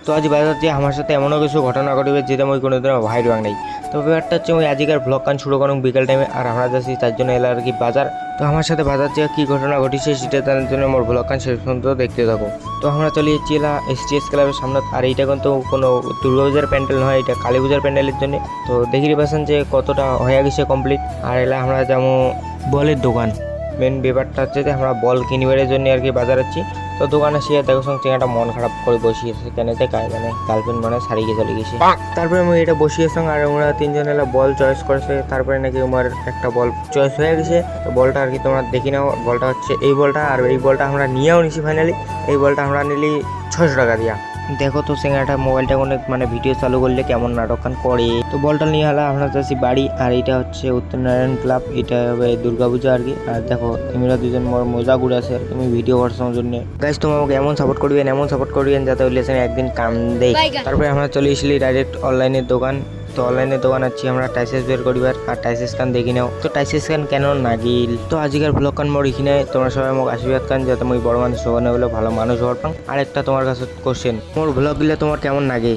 তো আজ বাজার যে আমার সাথে এমনও কিছু ঘটনা ঘটবে যেটা আমি কোনোদিনও ভাইরাং নাই। তো ব্যাপারটা হচ্ছে আমি আজিকার ব্লগ কান শুরু করুন বিকেল টাইমে, আর আমরা যাচ্ছি তার জন্য এলার কি বাজার। তো আমার সাথে বাজার যে কী ঘটনা ঘটেছে সেটা জানার জন্য আমার ব্লগ কান শেষ পর্যন্ত দেখতে থাকো। তো আমরা চলে যাচ্ছি এলা STS ক্লাবের সামনে, আর এইটা কিন্তু কোনো দুর্গাপূজার প্যান্ডেল নয়, এটা কালী পূজার প্যান্ডেলের জন্য। তো দেখি পাচ্ছেন যে কতটা হয়ে গেছে কমপ্লিট। আর এলা আমরা যেমন বলের দোকান, মেন ব্যাপারটা হচ্ছে যে আমরা বল কিনবারের জন্য আর কি বাজার আছি। তো দোকানে সে দেখো সঙ্গে চেঙ্গাটা মন খারাপ করে বসিয়েছে, কেন দেখায় মানে গার্লফ্রেন্ড মানে সারিয়ে চলে গেছে। তারপরে আমি এটা বসিয়েছি আর আমরা তিনজন এলা বল চয়েস করেছে। তারপরে নাকি আমার একটা বল চয়েস হয়ে গেছে। তো বলটা আর কি তোমরা দেখি নাও, বলটা হচ্ছে এই বলটা, আর এই বলটা আমরা নিয়েও নিছি ফাইনালি। এই বলটা আমরা নিলি 600 টাকা দিয়া। দেখো তো সিঙ্গাটা মোবাইলটা অনেক মানে ভিডিও চালু করলে কেমন নাটকখান করে। তো বলটা নিয়ে হলে আমরা যাচ্ছি বাড়ি, আর এটা হচ্ছে উত্তরনারায়ণ ক্লাব, এটা হবে দুর্গাপূজা আর কি। আর দেখো তোমরা দুজন মজা ঘুরে আছে আর তুমি ভিডিও করার জন্য। গাইস তোমরা আমাকে এমন সাপোর্ট করবেন যাতে ওই লেসেন একদিন কাম দেয়। তারপরে আমরা চলে এসেছি ডাইরেক্ট অনলাইনের দোকান। তো অনলাইনের দোকান আছি আমরা টাইসেস বের করিবার, আর টাইসেস কান দেখি নাও। তো টাইসেস কান কেন নাগিল। তো আজকের ব্লগ কান মোর এখানে, তোমরা সবাই আমাকে আশীর্বাদ কান যাতে আমি বড় মানুষ হওয়া হলে ভালো মানুষ হওয়ার পাং। আর একটা তোমার কাছে কোশ্চেন, মোর ব্লগ গুলো তোমার কেমন লাগে।